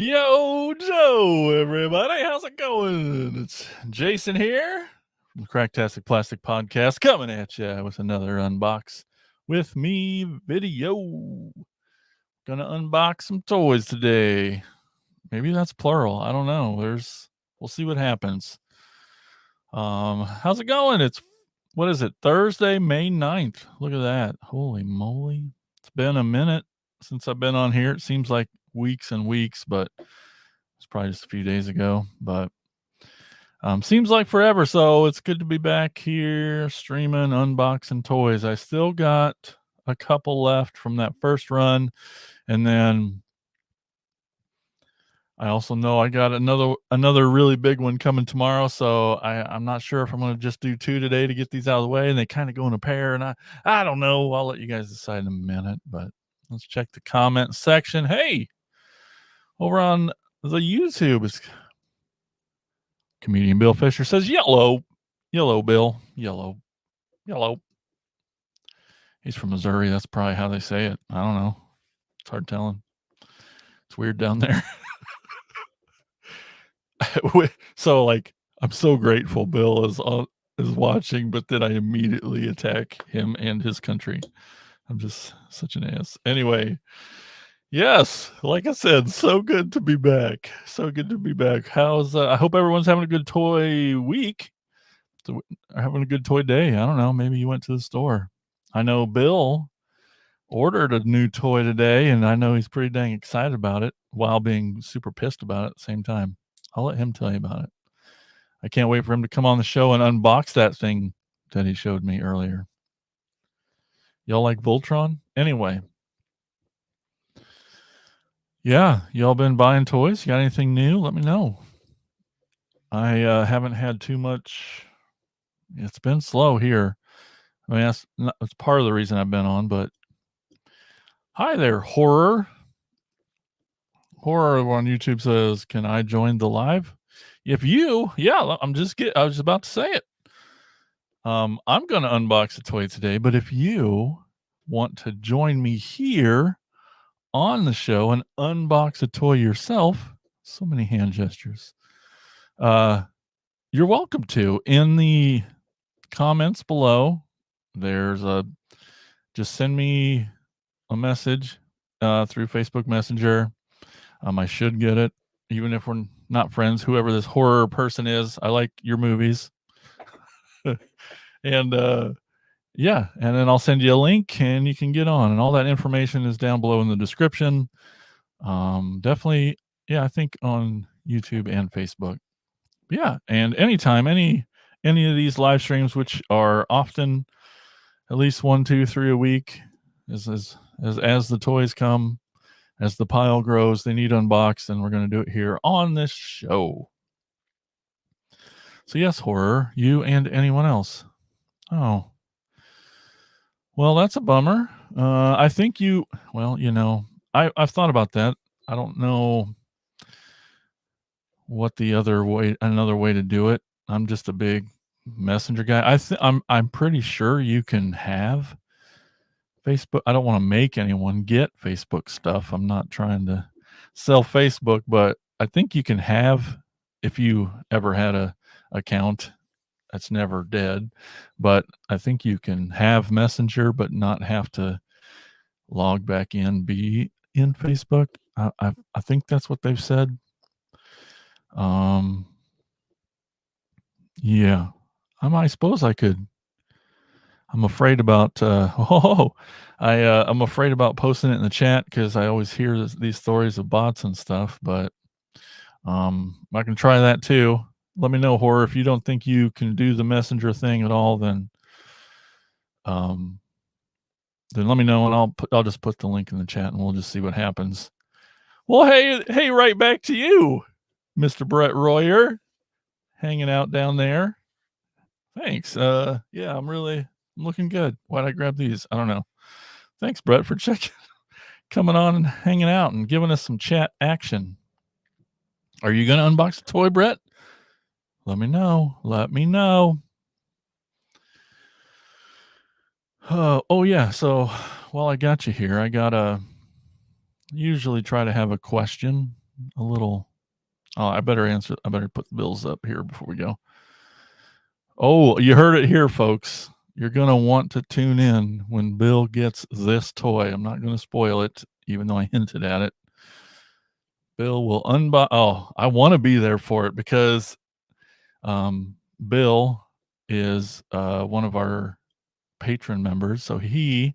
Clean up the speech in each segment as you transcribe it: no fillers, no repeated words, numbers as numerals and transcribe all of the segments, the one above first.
Yo, Joe, everybody. How's it going? It's Jason here from the Cracktastic Plastic Podcast coming at you with another Unbox with me video. Gonna unbox some toys today. Maybe that's plural. I don't know. We'll see what happens. How's it going? What is it? Thursday, May 9th. Look at that. Holy moly. It's been a minute since I've been on here. It seems like weeks and weeks, but it's probably just a few days ago, but seems like forever. So it's good to be back here streaming, unboxing toys. I still got a couple left from that first run, and then I also know I got another really big one coming tomorrow. So I'm not sure if I'm going to just do two today to get these out of the way, and they kind of go in a pair. And I don't know. I'll let you guys decide in a minute. But let's check the comment section. Hey, over on the YouTube, it's Comedian Bill Fisher says yellow Bill, yellow. He's from Missouri. That's probably how they say it. I don't know. It's hard telling. It's weird down there. So like, I'm so grateful Bill is watching, but then I immediately attack him and his country. I'm just such an ass. Anyway, yes, like I said, so good to be back. So good to be back. I hope everyone's having a good toy week. Having a good toy day. I don't know. Maybe you went to the store. I know Bill ordered a new toy today, and I know he's pretty dang excited about it while being super pissed about it at the same time. I'll let him tell you about it. I can't wait for him to come on the show and unbox that thing that he showed me earlier. Y'all like Voltron? Anyway. Yeah, y'all been buying toys? You got anything new? Let me know. I haven't had too much. It's been slow here. I mean, that's part of the reason I've been on, but hi there, Horror. Horror on YouTube says, "Can I join the live?" I was about to say it. I'm going to unbox a toy today, but if you want to join me here on the show and unbox a toy yourself, so many hand gestures, you're welcome to. In the comments below, just send me a message through Facebook Messenger. I should get it, even if we're not friends. Whoever this horror person is, I like your movies. And yeah, and then I'll send you a link and you can get on. And all that information is down below in the description. Definitely, yeah, I think on YouTube and Facebook. Yeah, and anytime, any of these live streams, which are often at least 1, 2, 3 a week, as the toys come, as the pile grows, they need unboxed, and we're going to do it here on this show. So yes, Horror, you and anyone else. Oh, well, that's a bummer. I think I've thought about that. I don't know what another way to do it. I'm just a big messenger guy. I'm pretty sure you can have Facebook. I don't want to make anyone get Facebook stuff. I'm not trying to sell Facebook, but I think you can have, if you ever had a account that's never dead, but I think you can have Messenger but not have to log back in, be in Facebook. I think that's what they've said. Yeah, I suppose I could. I'm afraid about I'm afraid about posting it in the chat because I always hear these stories of bots and stuff, but I can try that too. Let me know, Horror, if you don't think you can do the messenger thing at all, then let me know, and I'll just put the link in the chat and we'll just see what happens. Well, hey, right back to you, Mr. Brett Royer, hanging out down there. Thanks. Yeah, I'm looking good. Why'd I grab these? I don't know. Thanks, Brett, for coming on and hanging out and giving us some chat action. Are you going to unbox a toy, Brett? Let me know. Oh yeah. So while I got you here, I usually try to have a question a little. Oh, I better put the bills up here before we go. Oh, you heard it here, folks. You're gonna want to tune in when Bill gets this toy. I'm not gonna spoil it, even though I hinted at it. Bill will unbox. Oh, I want to be there for it because Bill is one of our patron members, so he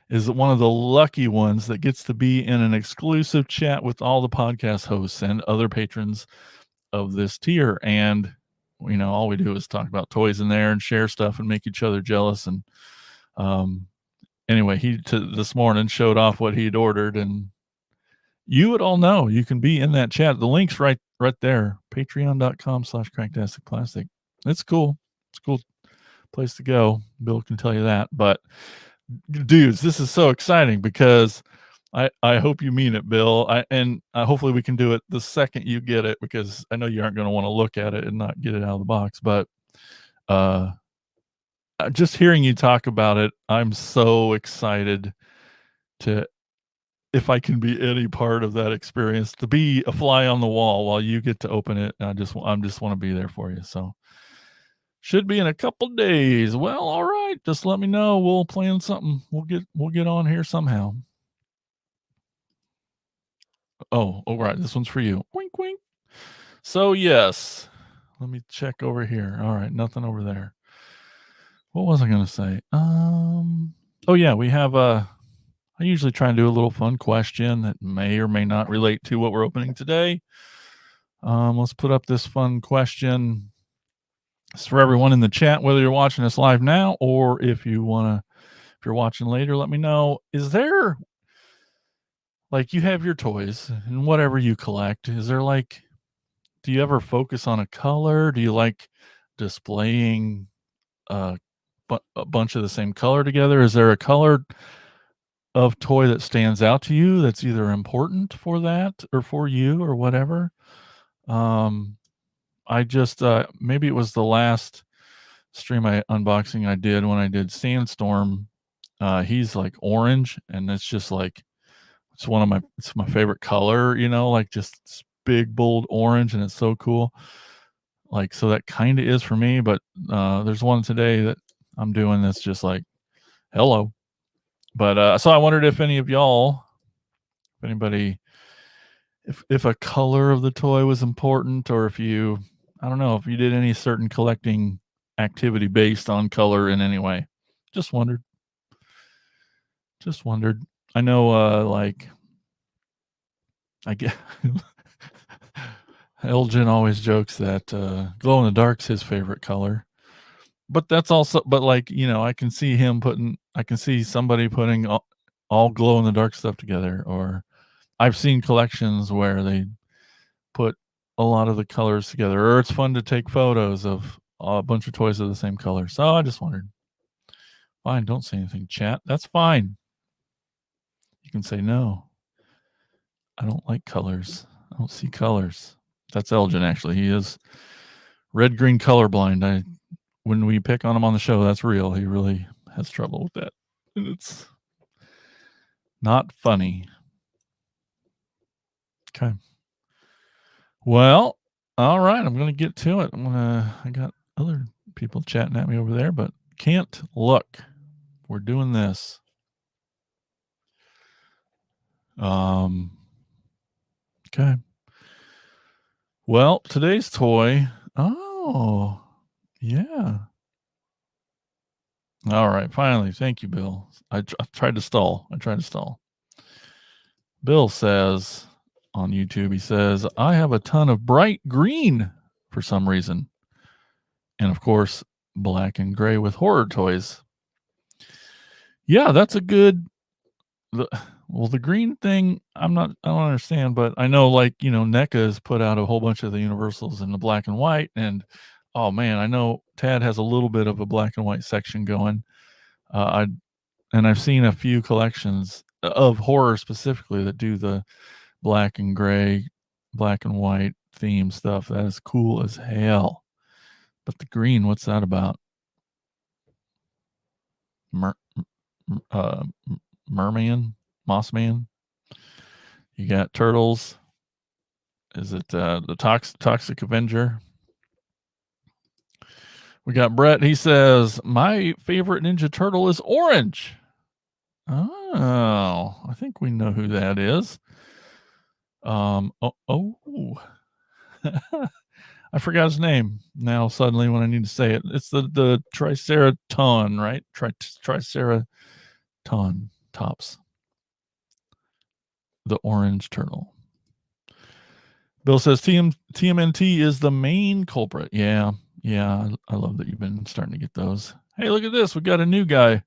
is one of the lucky ones that gets to be in an exclusive chat with all the podcast hosts and other patrons of this tier. And all we do is talk about toys in there and share stuff and make each other jealous. And anyway, this morning showed off what he'd ordered, and you would all know you can be in that chat. The link's right there. Patreon.com/cracktasticplastic. It's cool. It's a cool place to go. Bill can tell you that. But dudes, this is so exciting because I hope you mean it, Bill. Hopefully we can do it the second you get it, because I know you aren't going to want to look at it and not get it out of the box. But just hearing you talk about it, I'm so excited to, if I can be any part of that experience, to be a fly on the wall while you get to open it. I just want to be there for you. So should be in a couple days. Well, all right. Just let me know. We'll plan something. We'll get on here somehow. Oh, right. This one's for you. Wink, wink. So yes, let me check over here. All right, nothing over there. What was I going to say? Oh yeah, we have I usually try and do a little fun question that may or may not relate to what we're opening today. Let's put up this fun question. It's for everyone in the chat, whether you're watching us live now or if you're watching later, let me know. Is there, like, you have your toys and whatever you collect, is there, like, do you ever focus on a color? Do you like displaying a bunch of the same color together? Is there a color of toy that stands out to you that's either important for that or for you or whatever? I just maybe it was the last stream unboxing I did when I did Sandstorm. He's like orange, and it's just like it's my favorite color, like just big bold orange, and it's so cool. Like, so that kind of is for me, but there's one today that I'm doing that's just like hello. But so I wondered if any of y'all, if anybody, if a color of the toy was important, or if you, I don't know, if you did any certain collecting activity based on color in any way. Just wondered. I know, like, I get Elgin always jokes that glow in the dark's his favorite color. But that's also, but like, I can see somebody putting all glow in the dark stuff together. Or I've seen collections where they put a lot of the colors together, or it's fun to take photos of a bunch of toys of the same color. So I just wondered. Fine, don't say anything, chat. That's fine. You can say no. I don't like colors. I don't see colors. That's Elgin, actually. He is red-green colorblind. When we pick on him on the show, that's real. He really has trouble with that. And it's not funny. Okay. Well, all right. I'm going to get to it. I got other people chatting at me over there, but can't look. We're doing this. Okay. Well, today's toy. Oh, yeah. All right. Finally. Thank you, Bill. I tried to stall. Bill says on YouTube, he says, I have a ton of bright green for some reason. And of course, black and gray with horror toys. Yeah, that's a good. The green thing, I don't understand, but I know, like, NECA has put out a whole bunch of the Universals in the black and white, and oh man, I know Tad has a little bit of a black and white section going. I've seen a few collections of horror specifically that do the black and gray, black and white theme stuff. That is cool as hell. But the green, what's that about? Merman, Mossman. You got turtles. Is it the Toxic Avenger? We got Brett. He says, my favorite Ninja Turtle is orange. Oh, I think we know who that is. Oh, I forgot his name now suddenly when I need to say it. It's the Triceraton, right? Triceraton tops. The orange turtle. Bill says TMNT is the main culprit. Yeah. I love that you've been starting to get those. Hey, look at this. We got a new guy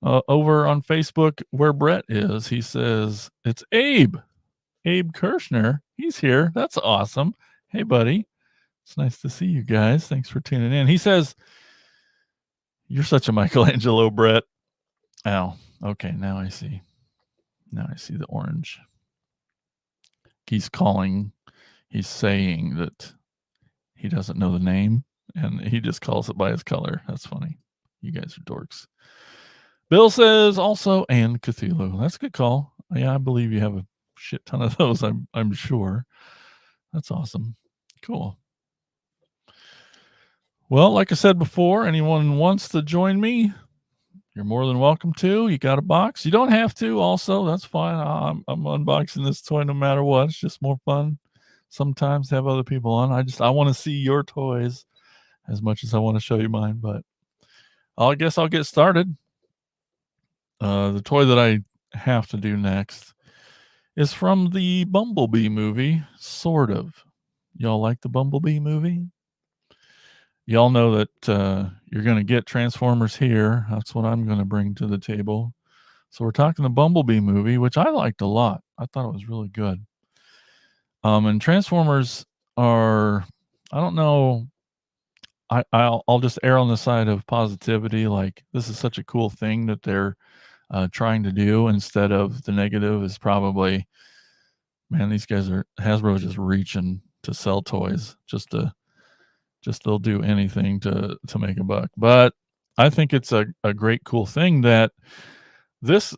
over on Facebook where Brett is. He says, it's Abe Kirshner. He's here. That's awesome. Hey, buddy. It's nice to see you guys. Thanks for tuning in. He says, you're such a Michelangelo, Brett. Oh, okay. Now I see the orange. He's saying that he doesn't know the name and he just calls it by his color. That's funny. You guys are dorks. Bill says also, and Cthulhu. That's a good call. Yeah, I believe you have a shit ton of those. I'm sure. That's awesome. Cool. Well, like I said before, anyone wants to join me, you're more than welcome to. You got a box. You don't have to also. That's fine. I'm unboxing this toy no matter what. It's just more fun sometimes to have other people on. I want to see your toys as much as I want to show you mine, but I guess I'll get started. The toy that I have to do next is from the Bumblebee movie, sort of. Y'all like the Bumblebee movie? Y'all know that you're going to get Transformers here. That's what I'm going to bring to the table. So we're talking the Bumblebee movie, which I liked a lot. I thought it was really good. And Transformers are, I don't know, I'll just err on the side of positivity. Like, this is such a cool thing that they're trying to do, instead of the negative is probably, man, these guys are, Hasbro just reaching to sell toys, just they'll do anything to make a buck. But I think it's a great, cool thing that this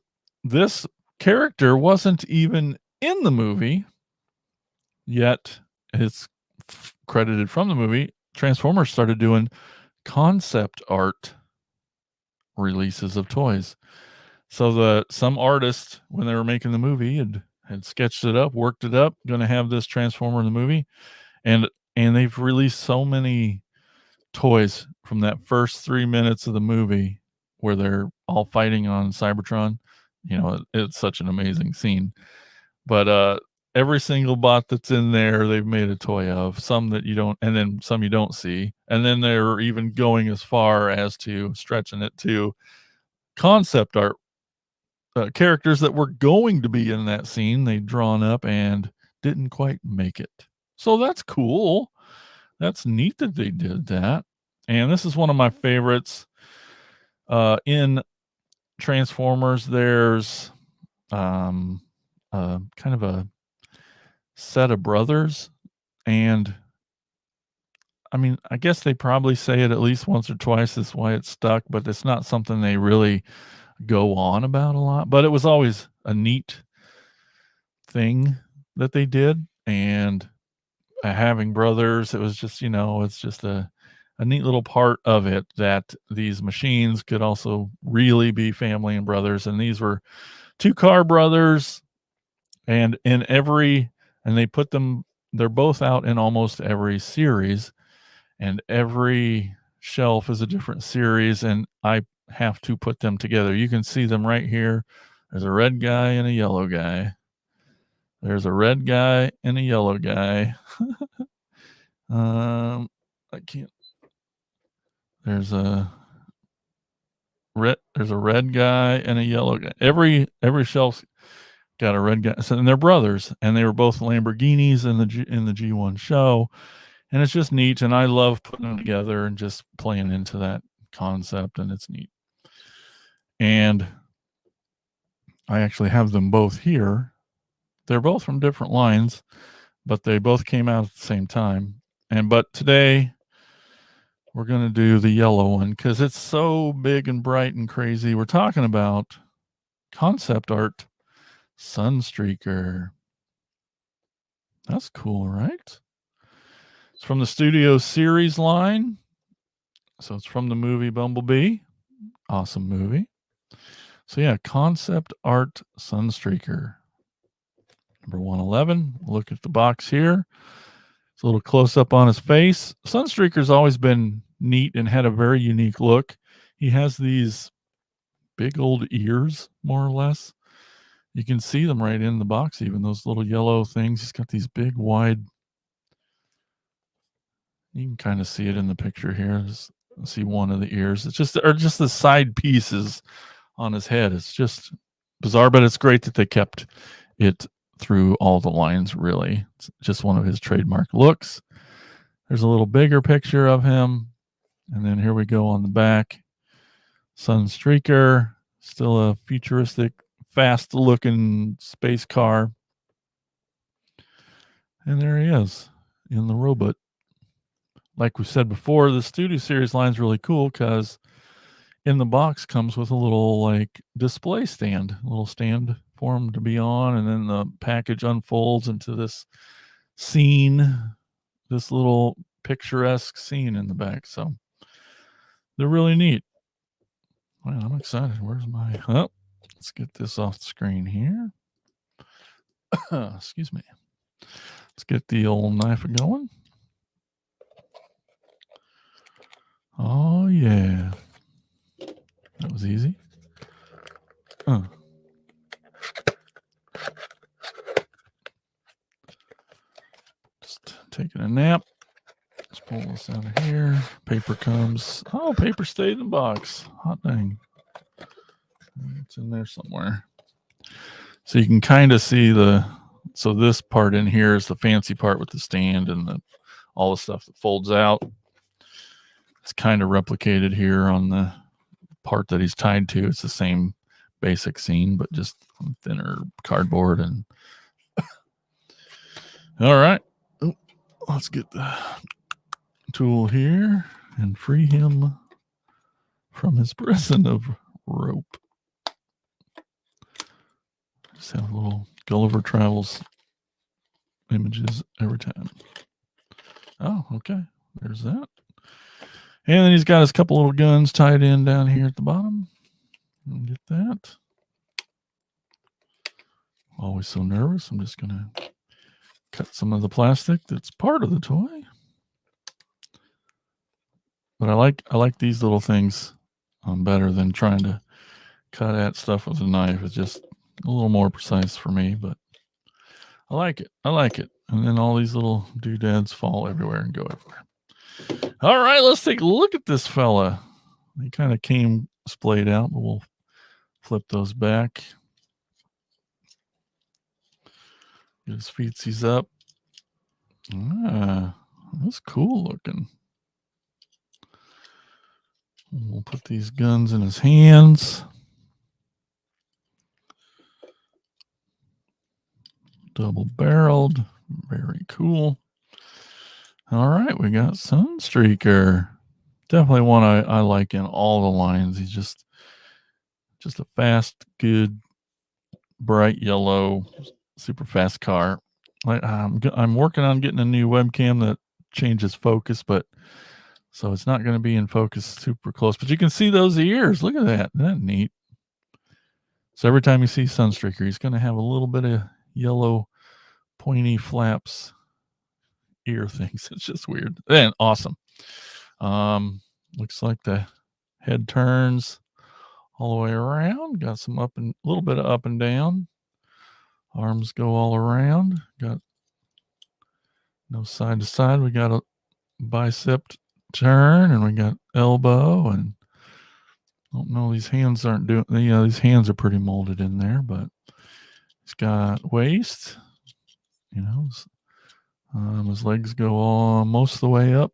character wasn't even in the movie, yet it's credited from the movie. Transformers started doing concept art releases of toys. So some artist, when they were making the movie, had sketched it up, worked it up, going to have this Transformer in the movie, and they've released so many toys from that first 3 minutes of the movie where they're all fighting on Cybertron. It's such an amazing scene. But every single bot that's in there, they've made a toy of. Some that you don't, and then some you don't see. And then they're even going as far as to stretching it to concept art characters that were going to be in that scene. They'd drawn up and didn't quite make it. So that's cool. That's neat that they did that. And this is one of my favorites. In Transformers, there's kind of a set of brothers, and I mean, I guess they probably say it at least once or twice. That's why it's stuck, but it's not something they really go on about a lot. But it was always a neat thing that they did, and having brothers, it was just, it's just a neat little part of it, that these machines could also really be family and brothers. And these were 2-car brothers, and they put them, they're both out in almost every series, and every shelf is a different series, and I have to put them together. You can see them right here. There's a red guy and a yellow guy. There's a red guy and a yellow guy. I can't. There's a red guy and a yellow guy. Every shelf's got a red guy. So, and they're brothers, and they were both Lamborghinis in the G1 show, and it's just neat. And I love putting them together and just playing into that concept, and it's neat. And I actually have them both here. They're both from different lines, but they both came out at the same time. But today we're going to do the yellow one because it's so big and bright and crazy. We're talking about concept art Sunstreaker. That's cool, right? It's from the Studio Series line. So it's from the movie Bumblebee. Awesome movie. So yeah, concept art Sunstreaker. Number 111. Look at the box here. It's a little close up on his face. Sunstreaker's always been neat and had a very unique look. He has these big old ears, more or less. You can see them right in the box, even those little yellow things. He's got these big, wide. You can kind of see it in the picture here. Just see one of the ears. It's just the side pieces on his head. It's just bizarre, but it's great that they kept it through all the lines, really. It's just one of his trademark looks. There's a little bigger picture of him. And then here we go on the back. Sunstreaker, still a futuristic, fast-looking space car. And there he is in the robot. Like we said before, the Studio Series line is really cool because in the box comes with a little like display stand, a little stand for him to be on, and then the package unfolds into this scene, this little picturesque scene in the back. So they're really neat. Well, I'm excited. Where's my let's get this off the screen here. Excuse me. Let's get the old knife going. Oh yeah. That was easy. Just taking a nap. Let's pull this out of here. Paper comes. Oh, paper stayed in the box. Hot dang. It's in there somewhere. So you can kind of see so this part in here is the fancy part with the stand and all the stuff that folds out. It's kind of replicated here on the part that he's tied to. It's the same basic scene, but just on thinner cardboard. And all right, let's get the tool here and free him from his prison of rope. Just have a little Gulliver Travels images every time. Oh, okay. There's that. And then he's got his couple little guns tied in down here at the bottom. Get that. Always so nervous. I'm just going to cut some of the plastic that's part of the toy. But I like these little things better than trying to cut at stuff with a knife. It's just a little more precise for me, but I like it. I like it. And then all these little doodads fall everywhere and go everywhere. All right, let's take a look at this fella. He kind of came splayed out, but we'll flip those back. Get his feetsies up. That's cool looking. We'll put these guns in his hands. Double barreled. Very cool. All right, we got Sunstreaker. Definitely one I like in all the lines. He's just a fast, good, bright yellow, super fast car. I'm working on getting a new webcam that changes focus, but so it's not going to be in focus super close. But you can see those ears. Look at that. Isn't that neat? So every time you see Sunstreaker, he's going to have a little bit of yellow, pointy flaps, ear things. It's just weird and awesome. Looks like the head turns all the way around. Got some a little bit of up and down. Arms go all around. Got no side to side. We got a bicep turn, and we got elbow, and I don't know. These hands aren't doing. These hands are pretty molded in there, but he's got waist. His legs go most of the way up.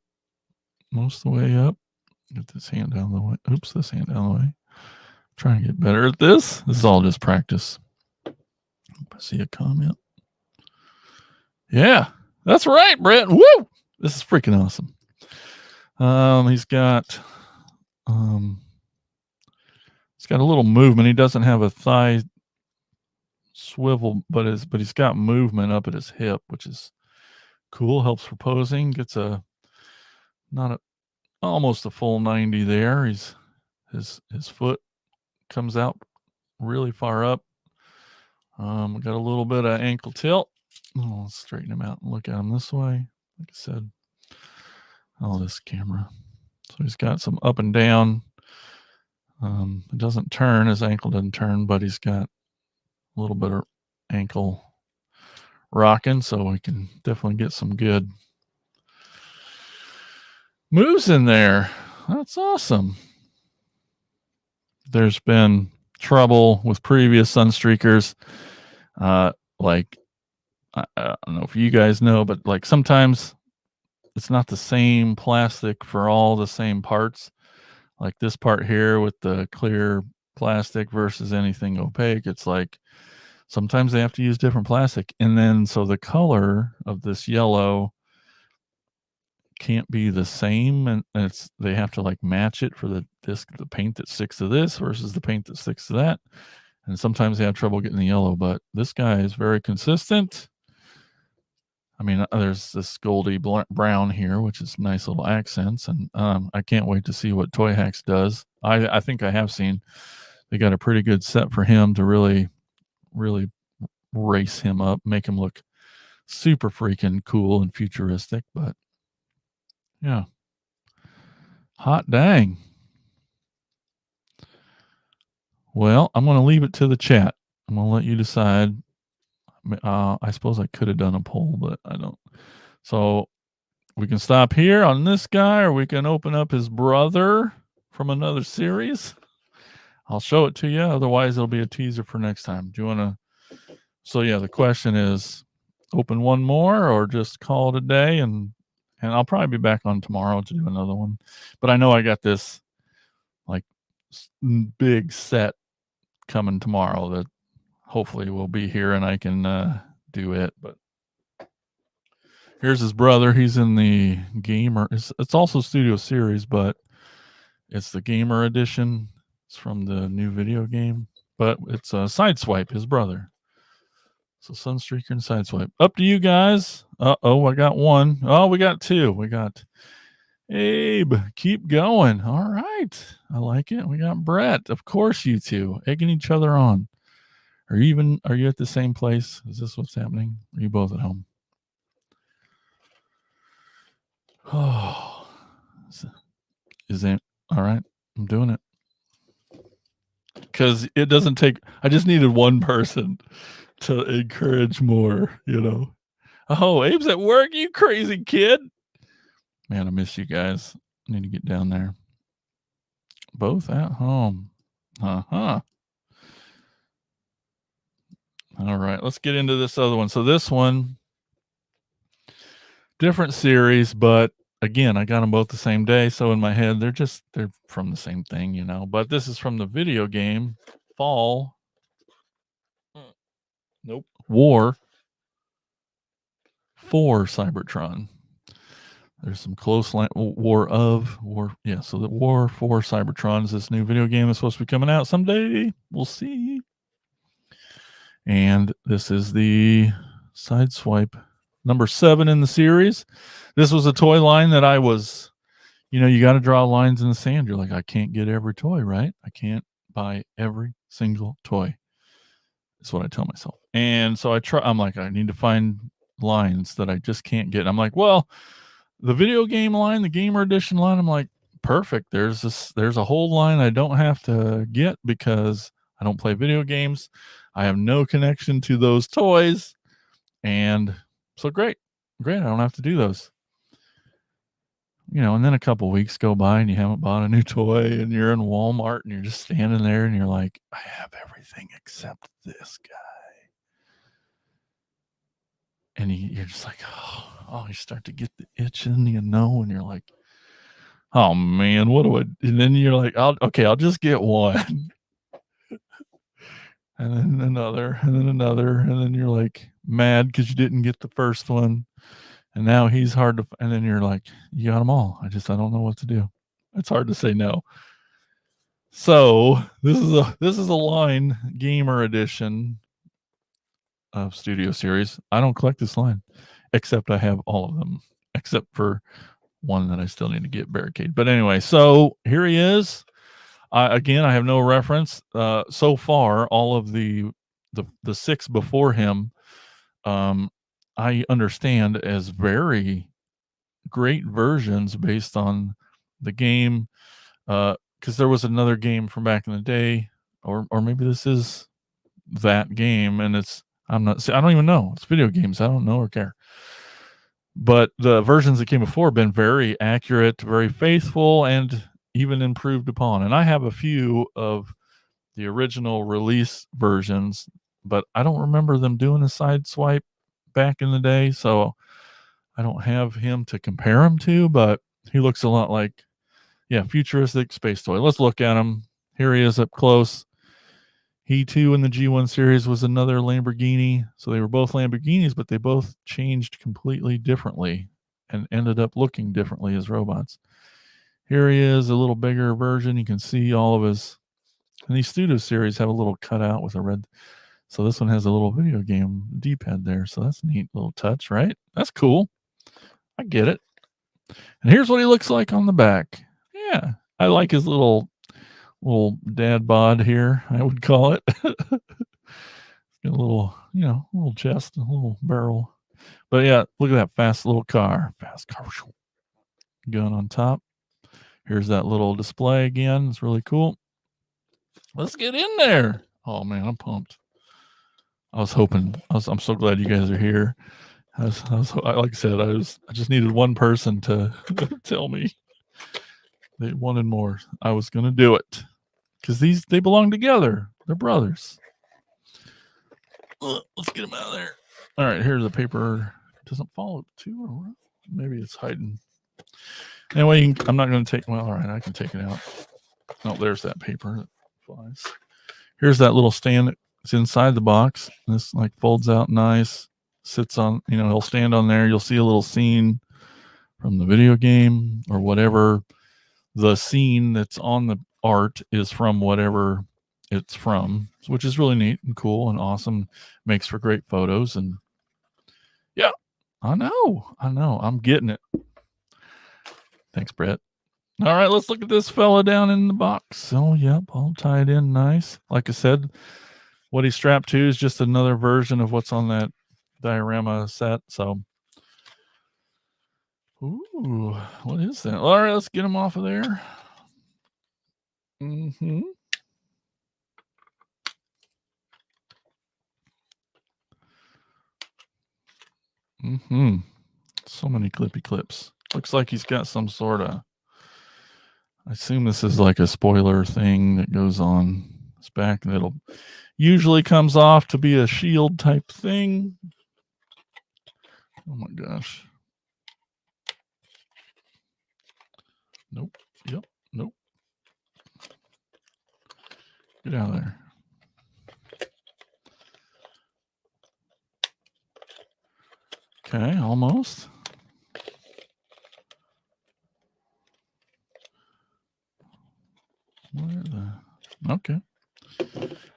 Most of the way up. Get this hand down the way. Oops, this hand down the way. Trying to get better at this. This is all just practice. I see a comment. Yeah, that's right, Brett. Woo! This is freaking awesome. He's got a little movement. He doesn't have a thigh swivel, but he's got movement up at his hip, which is Cool, helps for posing, gets almost a full 90 there. His foot comes out really far up. We got a little bit of ankle tilt. Let's straighten him out and look at him this way. Like I said, this camera. So he's got some up and down. It doesn't turn, his ankle doesn't turn, but he's got a little bit of ankle rocking, so we can definitely get some good moves in there. That's awesome. There's been trouble with previous Sunstreakers. Like, I don't know if you guys know, but like sometimes it's not the same plastic for all the same parts. Like this part here with the clear plastic versus anything opaque. It's like sometimes they have to use different plastic. And then so the color of this yellow can't be the same, and they have to like match it for the paint that sticks to this versus the paint that sticks to that. And sometimes they have trouble getting the yellow, but this guy is very consistent. I mean, there's this goldy brown here, which is nice little accents, and I can't wait to see what Toy Hacks does. I think I have seen they got a pretty good set for him to really, really race him up, make him look super freaking cool and futuristic. But yeah, hot dang. Well, I'm going to leave it to the chat. I'm going to let you decide. I suppose I could have done a poll, but I don't. So we can stop here on this guy, or we can open up his brother from another series. I'll show it to you. Otherwise, it'll be a teaser for next time. Do you want to? So yeah, the question is, open one more or just call it a day, and I'll probably be back on tomorrow to do another one. But I know I got this like big set coming tomorrow that hopefully will be here and I can do it. But here's his brother. He's in the gamer. It's also Studio Series, but it's the gamer edition. It's from the new video game, but it's Sideswipe, his brother. So Sunstreaker and Sideswipe. Up to you guys. Uh-oh, I got one. Oh, we got two. We got Abe. Keep going. All right. I like it. We got Brett. Of course, you two. Egging each other on. Are you at the same place? Is this what's happening? Are you both at home? Oh, is it all right? I'm doing it. Because it doesn't take, I just needed one person to encourage more, you know. Oh, Abe's at work, you crazy kid. Man, I miss you guys. I need to get down there. Both at home. Uh-huh. All right, let's get into this other one. So this one, different series, but again, I got them both the same day. So in my head, they're from the same thing, you know. But this is from the video game Fall. Nope. War for Cybertron. There's some close war. Yeah, so the War for Cybertron is this new video game that's supposed to be coming out someday. We'll see. And this is the Sideswipe number 7 in the series. This was a toy line that I was, you got to draw lines in the sand. You're like, I can't get every toy, right? I can't buy every single toy. That's what I tell myself. And so I'm like, I need to find lines that I just can't get. I'm like, well, the video game line, the gamer edition line, I'm like, perfect. There's a whole line I don't have to get because I don't play video games. I have no connection to those toys. And so great. I don't have to do those. And then a couple weeks go by and you haven't bought a new toy and you're in Walmart and you're just standing there and you're like, I have everything except this guy. And you're just like, oh, you start to get the itching, and you're like, oh man, what do I? And then you're like, I'll just get one. And then another, and then another, and then you're like mad because you didn't get the first one. And now he's hard to, and then you're like, you got them all. I don't know what to do. It's hard to say no. So this is a line gamer edition of Studio Series. I don't collect this line. except I have all of them, except for one that I still need to get barricade. But anyway, so here he is. Again, I have no reference. So far, all of the 6 before him, I understand as very great versions based on the game. Because there was another game from back in the day, or maybe this is that game, and I don't even know. It's video games. I don't know or care. But the versions that came before have been very accurate, very faithful, and even improved upon. And I have a few of the original release versions, but I don't remember them doing a Sideswipe back in the day, so I don't have him to compare him to, but he looks a lot like, futuristic space toy. Let's look at him. Here he is up close. He too in the G1 series was another Lamborghini. So they were both Lamborghinis, but they both changed completely differently and ended up looking differently as robots. Here he is, a little bigger version. You can see all of his, and these studio series have a little cutout with a red. So this one has a little video game D-pad there. So that's a neat little touch, right? That's cool. I get it. And here's what he looks like on the back. Yeah, I like his little dad bod here, I would call it. Got a little, little chest, a little barrel. But yeah, look at that fast little car. Fast car. Gun on top. Here's that little display again. It's really cool. Let's get in there. Oh man, I'm pumped. I'm so glad you guys are here. Like I said, I just needed one person to tell me they wanted more. I was gonna do it because they belong together. They're brothers. Let's get them out of there. All right, here's the paper. It doesn't follow too, or maybe it's hiding. Anyway, I'm not going to take. Well, all right, I can take it out. Oh, there's that paper that flies. Here's that little stand that's inside the box. This folds out nice. Sits on. He'll stand on there. You'll see a little scene from the video game or whatever. The scene that's on the art is from whatever it's from, which is really neat and cool and awesome. Makes for great photos. And yeah, I know I'm getting it. Thanks, Brett. All right, let's look at this fella down in the box. Oh, yep, all tied in nice. Like I said, what he's strapped to is just another version of what's on that diorama set. So, ooh, what is that? All right, let's get him off of there. Mm-hmm. Mm-hmm. So many clippy clips. Looks like he's got some sort of, I assume this is like a spoiler thing that goes on his back and it'll usually comes off to be a shield type thing. Oh my gosh. Nope. Yep. Nope. Get out of there. Okay, almost. Okay.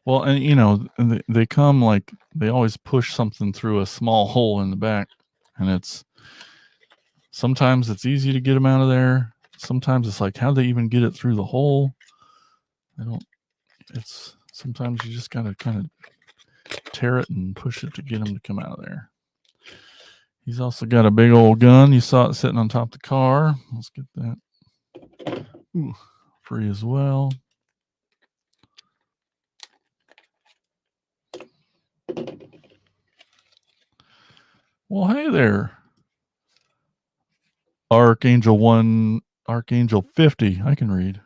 Well, and they come they always push something through a small hole in the back, and sometimes it's easy to get them out of there. Sometimes it's like, how'd they even get it through the hole? Sometimes you just gotta kind of tear it and push it to get them to come out of there. He's also got a big old gun. You saw it sitting on top of the car. Let's get that. Ooh, free as well. Well, hey there. Archangel 1, Archangel 50. I can read.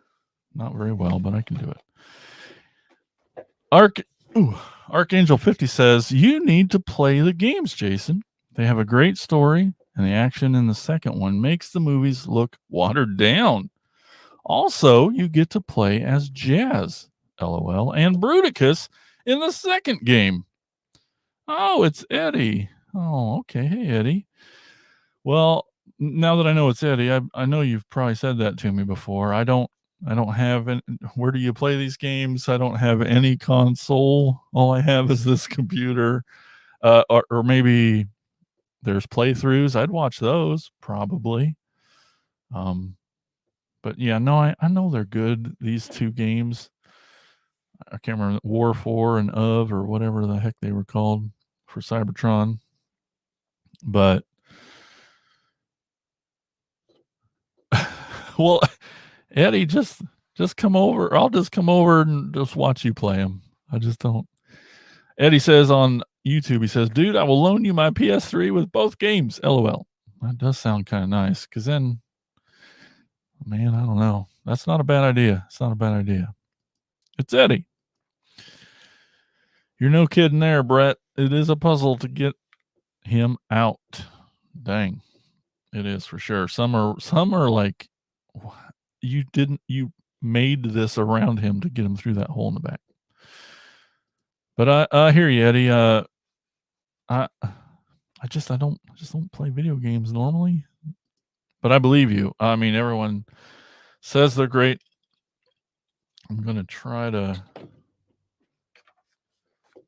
Not very well, but I can do it. Archangel 50 says, you need to play the games, Jason. They have a great story, and the action in the second one makes the movies look watered down. Also, you get to play as Jazz, LOL, and Bruticus in the second game. Oh, it's Eddie. Oh, okay. Hey, Eddie. Well, now that I know it's Eddie, I know you've probably said that to me before. I don't have any, where do you play these games? I don't have any console. All I have is this computer, or maybe there's playthroughs. I'd watch those probably. But yeah, no, I know they're good. These two games, I can't remember, War 4 and or whatever the heck they were called for Cybertron. But well, Eddie, just come over. I'll just come over and just watch you play them. I just don't. Eddie says on YouTube, he says, "Dude, I will loan you my PS3 with both games." LOL. That does sound kind of nice, because then, man, I don't know. That's not a bad idea. It's not a bad idea. It's Eddie. You're no kidding there, Brett. It is a puzzle to get him out. Dang, it is for sure. Some are like, you made this around him to get him through that hole in the back. But I hear you, Eddie. I just don't play video games normally. But I believe you. I mean, everyone says they're great. I'm gonna try to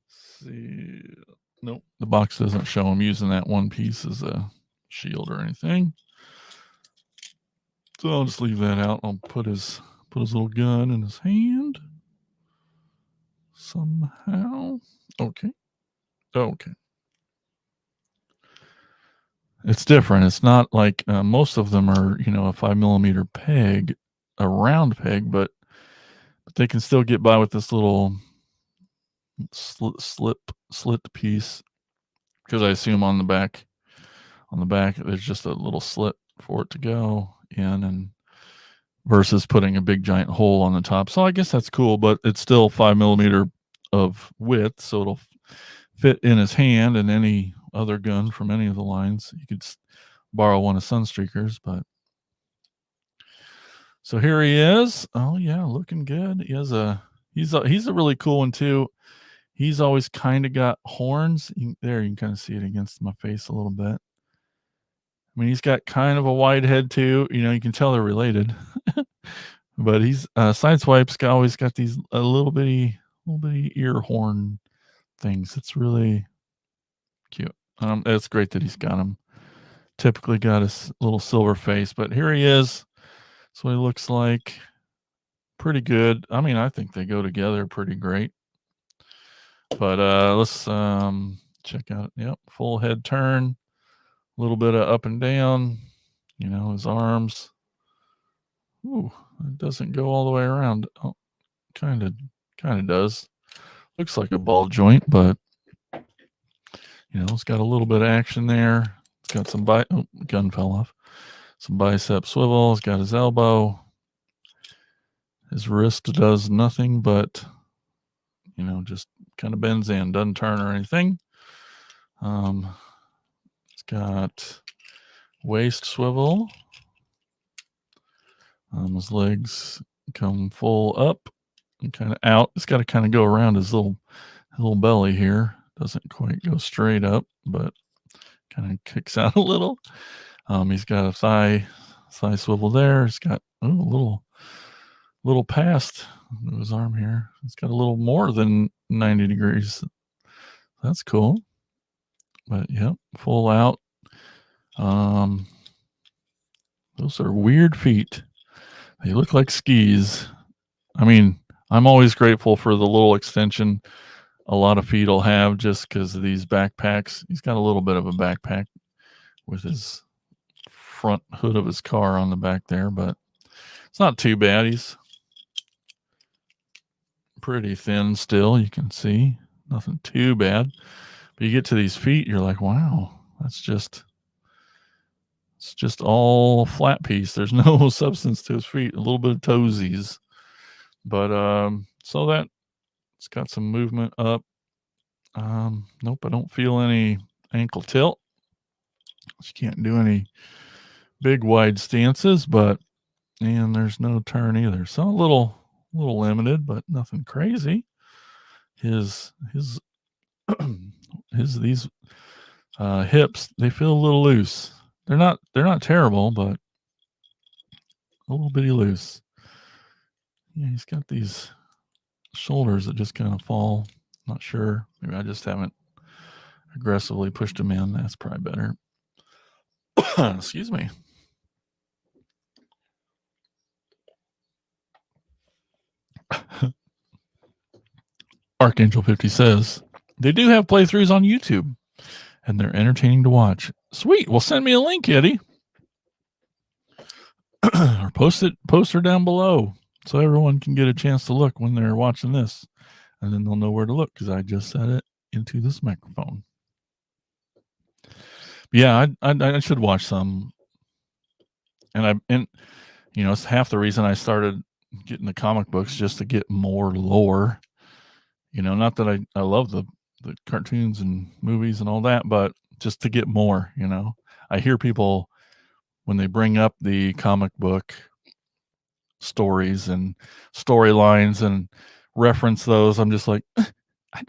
see. Nope, the box doesn't show him using that one piece as a shield or anything. So I'll just leave that out. I'll put his little gun in his hand somehow. Okay. It's different. It's not like most of them are, a 5mm peg, a round peg, but they can still get by with this little slit piece, because I assume on the back there's just a little slit for it to go in, and versus putting a big giant hole on the top. So I guess that's cool, but it's still 5mm of width, so it'll fit in his hand and any other gun from any of the lines. You could borrow one of Sunstreaker's, but so here he is. Oh yeah, looking good. He's a really cool one too. He's always kind of got horns. There, you can kind of see it against my face a little bit. I mean, he's got kind of a wide head too. You can tell they're related. But he's Sideswipe's always got these little bitty ear horn things. It's really cute. It's great that he's got him. Typically got his little silver face, but here he is. That's what he looks like. Pretty good. I mean, I think they go together pretty great. But let's check out. Yep, full head turn, a little bit of up and down. His arms. Ooh, it doesn't go all the way around. Oh, kind of does. Looks like a ball joint, but it's got a little bit of action there. It's got some gun fell off. Some bicep swivel. It's got his elbow. His wrist does nothing but, just kind of bends in, doesn't turn or anything. It's got waist swivel. His legs come full up and kind of out. It's got to kind of go around his little belly here. Doesn't quite go straight up, but kind of kicks out a little. He's got a thigh swivel there. He's got a little past his arm here. It's got a little more than 90 degrees. That's cool. But yep, full out. Those are weird feet. They look like skis. I mean, I'm always grateful for the little extension a lot of feet will have, just because of these backpacks. He's got a little bit of a backpack with his front hood of his car on the back there, but it's not too bad. He's pretty thin still, you can see. Nothing too bad. But you get to these feet, you're like, wow, it's just all flat piece. There's no substance to his feet. A little bit of toesies. But so that it's got some movement up. Nope, I don't feel any ankle tilt. You can't do any big wide stances, and there's no turn either. So a little limited, but nothing crazy. His these hips, they feel a little loose. They're not terrible, but a little bitty loose. Yeah, he's got these shoulders that just kind of fall. Not sure. Maybe I just haven't aggressively pushed him in. That's probably better. Excuse me. Archangel 50 says they do have playthroughs on YouTube, and they're entertaining to watch. Sweet. Well, send me a link, Eddie, or post her down below so everyone can get a chance to look when they're watching this, and then they'll know where to look because I just said it into this microphone. Yeah, I should watch some, and you know, it's half the reason I started getting the comic books, just to get more lore. You know, not that I love the cartoons and movies and all that, but just to get more. You know, I hear people when they bring up the comic book stories and storylines and reference those, I'm just like, I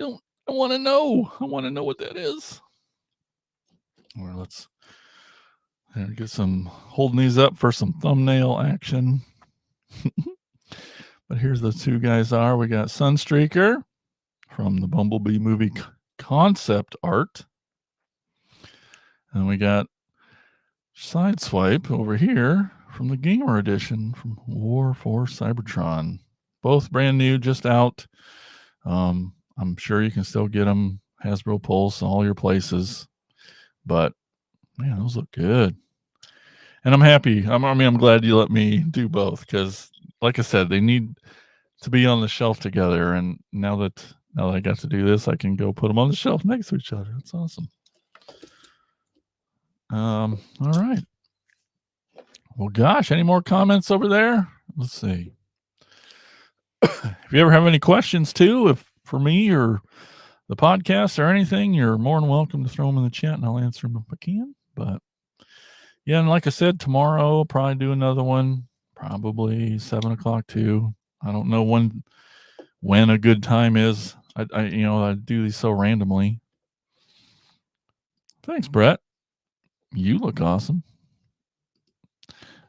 want to know. I want to know what that is. Or let's get some, holding these up for some thumbnail action. But here's the two guys are. We got Sunstreaker from the Bumblebee movie concept art. And we got Sideswipe over here from the Gamer Edition from War for Cybertron. Both brand new, just out. I'm sure you can still get them, Hasbro Pulse, all your places. But man, those look good. And I'm happy. I'm glad you let me do both because, like I said, they need to be on the shelf together. And now that I got to do this, I can go put them on the shelf next to each other. That's awesome. All right. Well, gosh, any more comments over there? Let's see. If you ever have any questions too, if for me or the podcast or anything, you're more than welcome to throw them in the chat and I'll answer them if I can. But yeah, and like I said, tomorrow I'll probably do another one, probably 7:00 too. I don't know when a good time is. I do these so randomly. Thanks, Brett. You look awesome.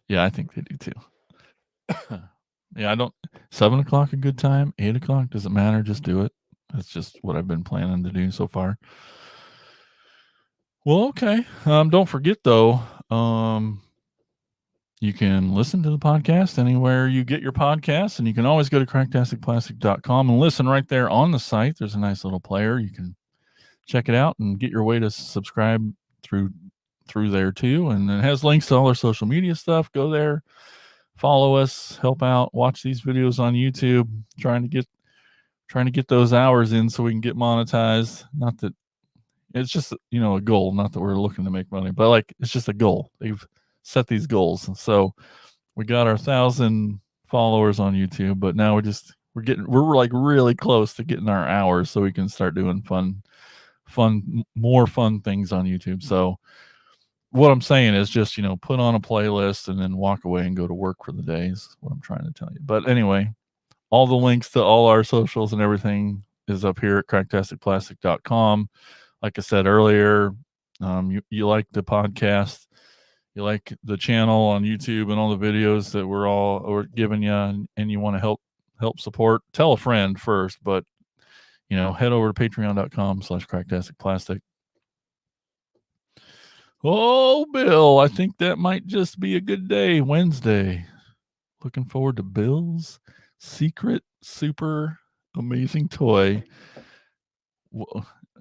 Yeah, I think they do too. Yeah, I don't. 7:00 a good time. 8:00 doesn't matter. Just do it. That's just what I've been planning to do so far. Well, okay. Don't forget though. You can listen to the podcast anywhere you get your podcasts, and you can always go to cracktasticplastic.com and listen right there on the site. There's a nice little player. You can check it out and get your way to subscribe through there too. And it has links to all our social media stuff. Go there, follow us, help out, watch these videos on YouTube, trying to get those hours in so we can get monetized. Not that it's just, a goal, not that we're looking to make money, but like, it's just a goal. They've set these goals. And so we got our 1,000 followers on YouTube, but now we're like really close to getting our hours so we can start doing more fun things on YouTube. So what I'm saying is just, put on a playlist and then walk away and go to work for the day is what I'm trying to tell you. But anyway, all the links to all our socials and everything is up here at cracktasticplastic.com. Like I said earlier, you like the podcast, you like the channel on YouTube and all the videos that we're giving you, and you want to help support, tell a friend first, but head over to patreon.com/cracktasticplastic. Oh, Bill, I think that might just be a good day, Wednesday. Looking forward to Bill's secret super amazing toy.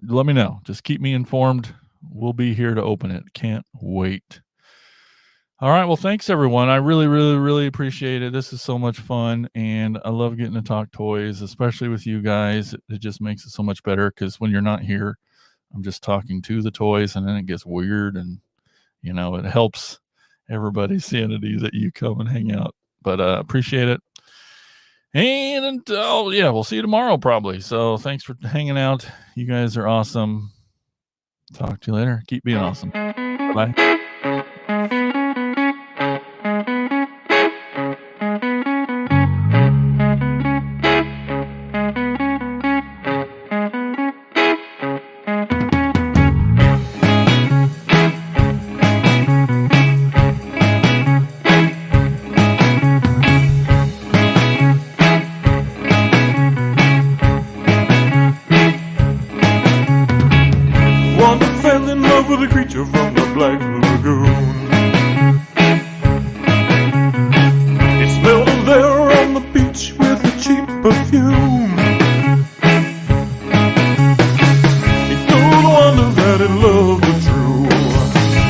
Let me know. Just keep me informed. We'll be here to open it. Can't wait. All right. Well, thanks, everyone. I really, really, really appreciate it. This is so much fun, and I love getting to talk toys, especially with you guys. It just makes it so much better because when you're not here, I'm just talking to the toys, and then it gets weird, and it helps everybody's sanity that you come and hang out. But appreciate it. And we'll see you tomorrow probably. So thanks for hanging out. You guys are awesome. Talk to you later. Keep being awesome. Bye-bye.